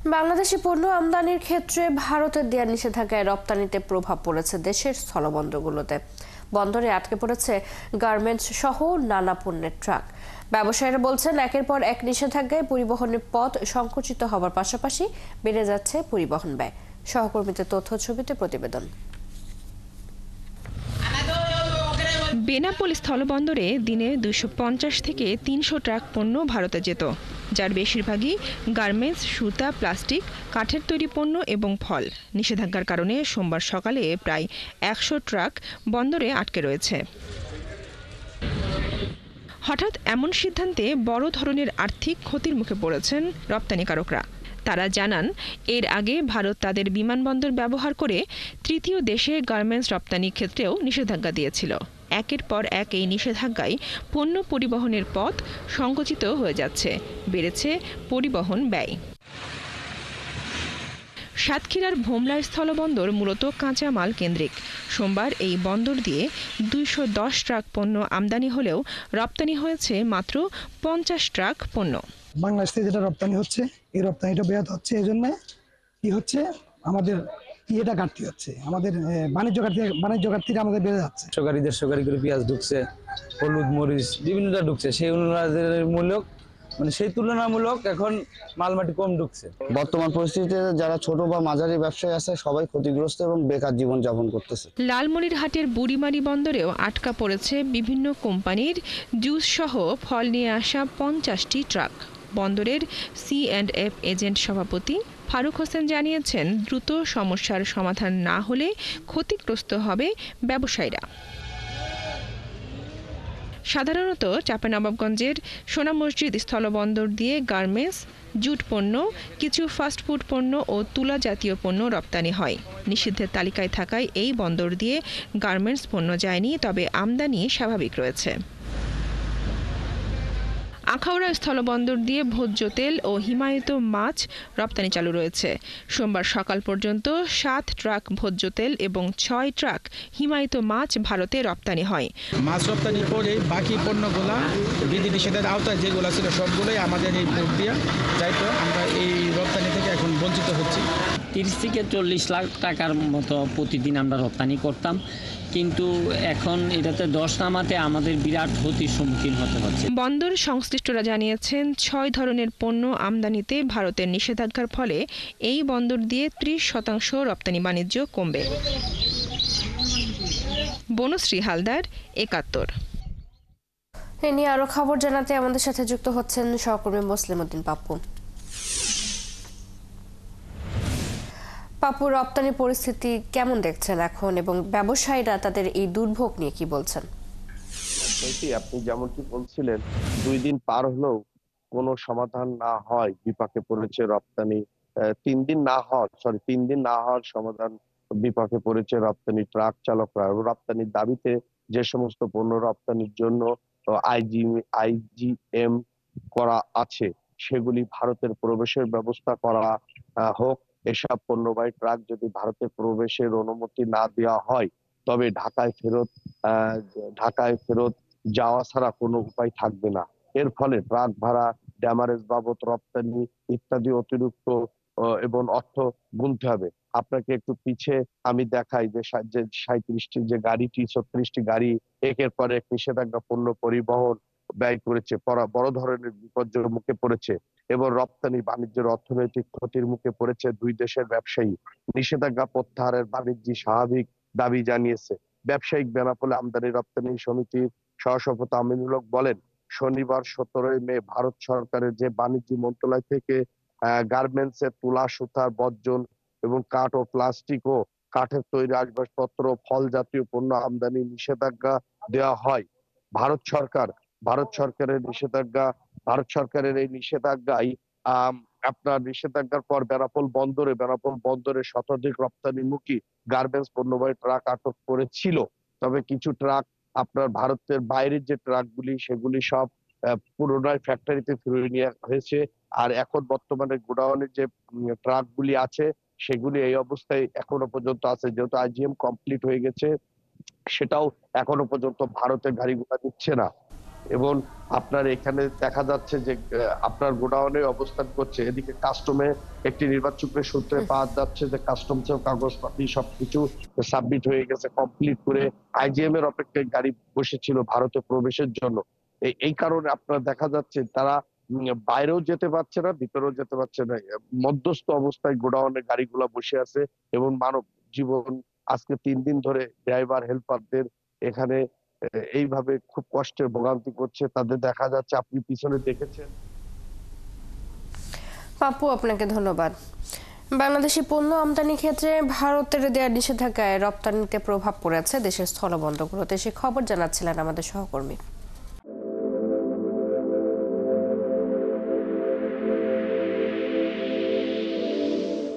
বাংলাদেশি পণ্য আমদানির ক্ষেত্রে ভারতের দেয়া নিষেধাজ্ঞায় রপ্তানিতে প্রভাব পড়েছে দেশের স্থলবন্দরগুলোতে। বন্দরে আটকে পড়েছে গার্মেন্টস সহ নানা পণ্যের ট্রাক। ব্যবসায়ীরা বলছেন, একের পর এক নিষেধাজ্ঞায় পরিবহনের পথ সংকুচিত হওয়ার পাশাপাশি বেড়ে যাচ্ছে পরিবহন ব্যয়। সহকর্মীদের তথ্য ছবিতে প্রতিবেদন। বেনাপোল স্থলবন্দরে দিনে 250 থেকে 300 ট্রাক পণ্য ভারতে যেত, যার বেশিরভাগই গার্মেন্টস, সুতা, প্লাস্টিক, কাঠের তৈরি পণ্য এবং ফল। নিষেধাজ্ঞার কারণে সোমবার সকালে প্রায় 100 ট্রাক বন্দরে আটকে রয়েছে। হঠাৎ এমন সিদ্ধান্তে বড় ধরনের আর্থিক ক্ষতির মুখে পড়েছেন রপ্তানিকারকরা। তারা জানান, এর আগে ভারত তাদের বিমানবন্দর ব্যবহার করে তৃতীয় দেশে গার্মেন্টস রপ্তানির ক্ষেত্রেও নিষেধাজ্ঞা দিয়েছিল। একের পর এক এই নিষেধাজ্ঞায় পণ্য পরিবহনের পথ সংকুচিত হয়ে যাচ্ছে, বেড়েছে পরিবহন ব্যয়। সাতক্ষীরার ভোমরা স্থলবন্দর মূলত কাঁচামাল কেন্দ্রিক। সোমবার এই বন্দর দিয়ে 210 ট্রাক পণ্য আমদানি হলেও রপ্তানি হয়েছে মাত্র 50 ট্রাক পণ্য। বাংলাদেশ থেকে যেটা রপ্তানি হচ্ছে, এই রপ্তানিটা ব্যাহত হচ্ছে। এই জন্য কি হচ্ছে, আমাদের ইয়েটা ঘাটতি হচ্ছে, আমাদের বাণিজ্য ঘাটতিটা আমাদের বেড়ে যাচ্ছে। দেড়শো গাড়ি করে পেঁয়াজ ঢুকছে, হলুদ, মরিচ বিভিন্নটা ঢুকছে। সেই অনুযায়ী সেই তুলনামূলক এখন মালমাটি কম ঢুকছে। বর্তমান পরিস্থিতিতে যারা ছোট বা মাঝারি ব্যবসায়ী আছে সবাই ক্ষতিগ্রস্ত এবং বেকার জীবন যাপন করতেছে। লালমনিরহাটের বুড়িমারি বন্দরেও আটকা পড়েছে বিভিন্ন কোম্পানির জুস সহ ফল নিয়ে আসা 50টি ট্রাক। বন্দরের C&F এজেন্ট সভাপতি ফারুক হোসেন জানিয়েছেন, দ্রুত সমস্যার সমাধান না হলে ক্ষতিগ্রস্ত হবে ব্যবসায়ীরা। সাধারণত চাঁপাইনবাবগঞ্জের সোনা মসজিদ স্থলবন্দর দিয়ে গার্মেন্টস, জুট পণ্য, কিছু ফাস্টফুড পণ্য ও তুলা জাতীয় পণ্য রপ্তানি হয়। নিষিদ্ধের তালিকায় থাকায় এই বন্দর দিয়ে গার্মেন্টস পণ্য যায়নি, তবে আমদানি স্বাভাবিক রয়েছে। আখাউড়া স্থলবন্দর দিয়ে ভোজ্য তেল ও হিমায়িত মাছ রপ্তানি চালু রয়েছে। সোমবার সকাল পর্যন্ত 7 ট্রাক ভোজ্য তেল এবং 6 ট্রাক হিমায়িত মাছ ভারতে রপ্তানি হয়। মাছ রপ্তানি করে বাকি পণ্যগুলা বিধিনিষেধের আওতায় যেগুলো ছিল সবগুলোই আমাদের এই পোর্ট দিয়ে যাইতো। আমরা এই রপ্তানি থেকে এখন বঞ্চিত হচ্ছি। 30 থেকে 40 লাখ টাকার মতো প্রতিদিন আমরা রপ্তানি করতাম, কিন্তু এখন এটাতে 10 নামাতে আমাদের বিরাট ক্ষতির সম্মুখীন হতে হচ্ছে। বন্দর সংশ্লিষ্টরা জানিয়েছেন, 6 ধরনের পণ্য আমদানিতে ভারতের নিষেধাজ্ঞার ফলে এই বন্দর দিয়ে 30% রপ্তানি বাণিজ্য কমবে। বনশ্রী হালদার, 71। এ নিয়ে আরো খবর জানাতে আমাদের সাথে যুক্ত হচ্ছেন সহকর্মী মুসলিম উদ্দিন পাপ্পু। পাপ্পু, রপ্তানি পরিস্থিতি কেমন দেখছেন এখন, এবং ব্যবসায়ীরা তাদের এই দুর্ভোগ নিয়ে কি বলছেন? আপনি যেমনটি বলছিলেন, 2 দিন পার হলেও কোনো সমাধান না হয় বিপাকে পড়েছে রপ্তানি। 3 দিন না হওয়ার সমাধান বিপাকে পড়েছে রপ্তানি ট্রাক চালকরা। রপ্তানির দাবিতে যে সমস্ত পণ্য রপ্তানির জন্য আইজিএম করা আছে সেগুলি ভারতের প্রবেশের ব্যবস্থা করা হোক। এসব পণ্যবাহী ট্রাক যদি ভারতে প্রবেশের অনুমতি না দেওয়া হয়, তবে ঢাকায় ফেরত যাওয়া ছাড়া কোনো উপায় থাকবে না। এর ফলে ট্রাক ভাড়া, ড্যামারেজ বাবদ, রপ্তানি ইত্যাদি অতিরিক্ত এবং অর্থ গুনতে হবে। আপনাকে একটু পিছে আমি দেখাই যে 37টি যে গাড়িটি, 36টি গাড়ি একের পর এক নিষেধাজ্ঞা পণ্য পরিবহন ব্যয় করেছে, বড় ধরনের বিপর্যয়ের মুখে পড়েছে এবং রপ্তানি বাণিজ্যের অর্থনৈতিক ক্ষতির মুখে পড়েছে 2 দেশের ব্যবসায়ী। নিষেধাজ্ঞা প্রত্যাহারের বাণিজ্যিক স্বাভাবিক দাবি জানিয়েছে। ব্যবসায়িক বেনাপোল আমদানি রপ্তানি সমিতির সহসভাপতি আমিনুল হক বলেন, শনিবার 17 মে ভারত সরকারের যে বাণিজ্য মন্ত্রণালয় থেকে গার্মেন্টস এর তুলা, সুতার বর্জন এবং কাঠ ও প্লাস্টিক ও কাঠের তৈরি আসবাবপত্র, ফল জাতীয় পণ্য আমদানি নিষেধাজ্ঞা দেওয়া হয়। ভারত সরকারের এই নিষেধাজ্ঞায় আপনার নিষেধাজ্ঞার পর বেনাপোল বন্দরে শতাধিক রপ্তানিমুখী গার্মেন্টস পণ্যবাহী ট্রাক আটক করেছিল। তবে কিছু ট্রাক আপনার ভারতের বাইরের যে ট্রাকগুলি সেগুলি সব পুনরায় ফ্যাক্টরিতে ফিরিয়ে নেওয়া হয়েছে। আর এখন বর্তমানে গোডাউনের যে ট্রাকগুলি আছে সেগুলি এই অবস্থায় এখনো পর্যন্ত আছে, যেহেতু আইজিএম কমপ্লিট হয়ে গেছে, সেটাও এখনো পর্যন্ত ভারতের গাড়িগুলো দিচ্ছে না। এবং আপনার এখানে দেখা যাচ্ছে যে আপনার গোডাউনে অবস্থান করছে, এদিকে কাস্টমে একটি নির্বাচকের সূত্রে পাওয়া যাচ্ছে যে কাস্টমসের কাগজপাতি সবকিছু সাবমিট হয়ে গেছে কমপ্লিট করে, আইজিএম এর অপেক্ষায় গাড়ি বসেছিল ভারতে প্রবেশের জন্য। এই কারণে আপনার দেখা যাচ্ছে তারা বাইরেও যেতে পারছে না, ভিতরেও যেতে পারছে না, মধ্যস্থ অবস্থায় গোডাউনে গাড়িগুলা বসে আছে এবং মানব জীবন আজকে 3 দিন ধরে ড্রাইভার হেল্পারদের এখানে এইভাবে খুব কষ্টের ভোগান্তি করছে। তাদের দেখা যাচ্ছে, আপনি পিছনে দেখেছেন। পাপ্পু, আপনাকে ধন্যবাদ। বাংলাদেশি পণ্য আমদানি ক্ষেত্রে ভারতের দেয়া নিষেধাজ্ঞায় রপ্তানিতে প্রভাব পড়েছে দেশের স্থলবন্দরগুলোতে, সে খবর জানাচ্ছিলেন আমাদের সহকর্মী।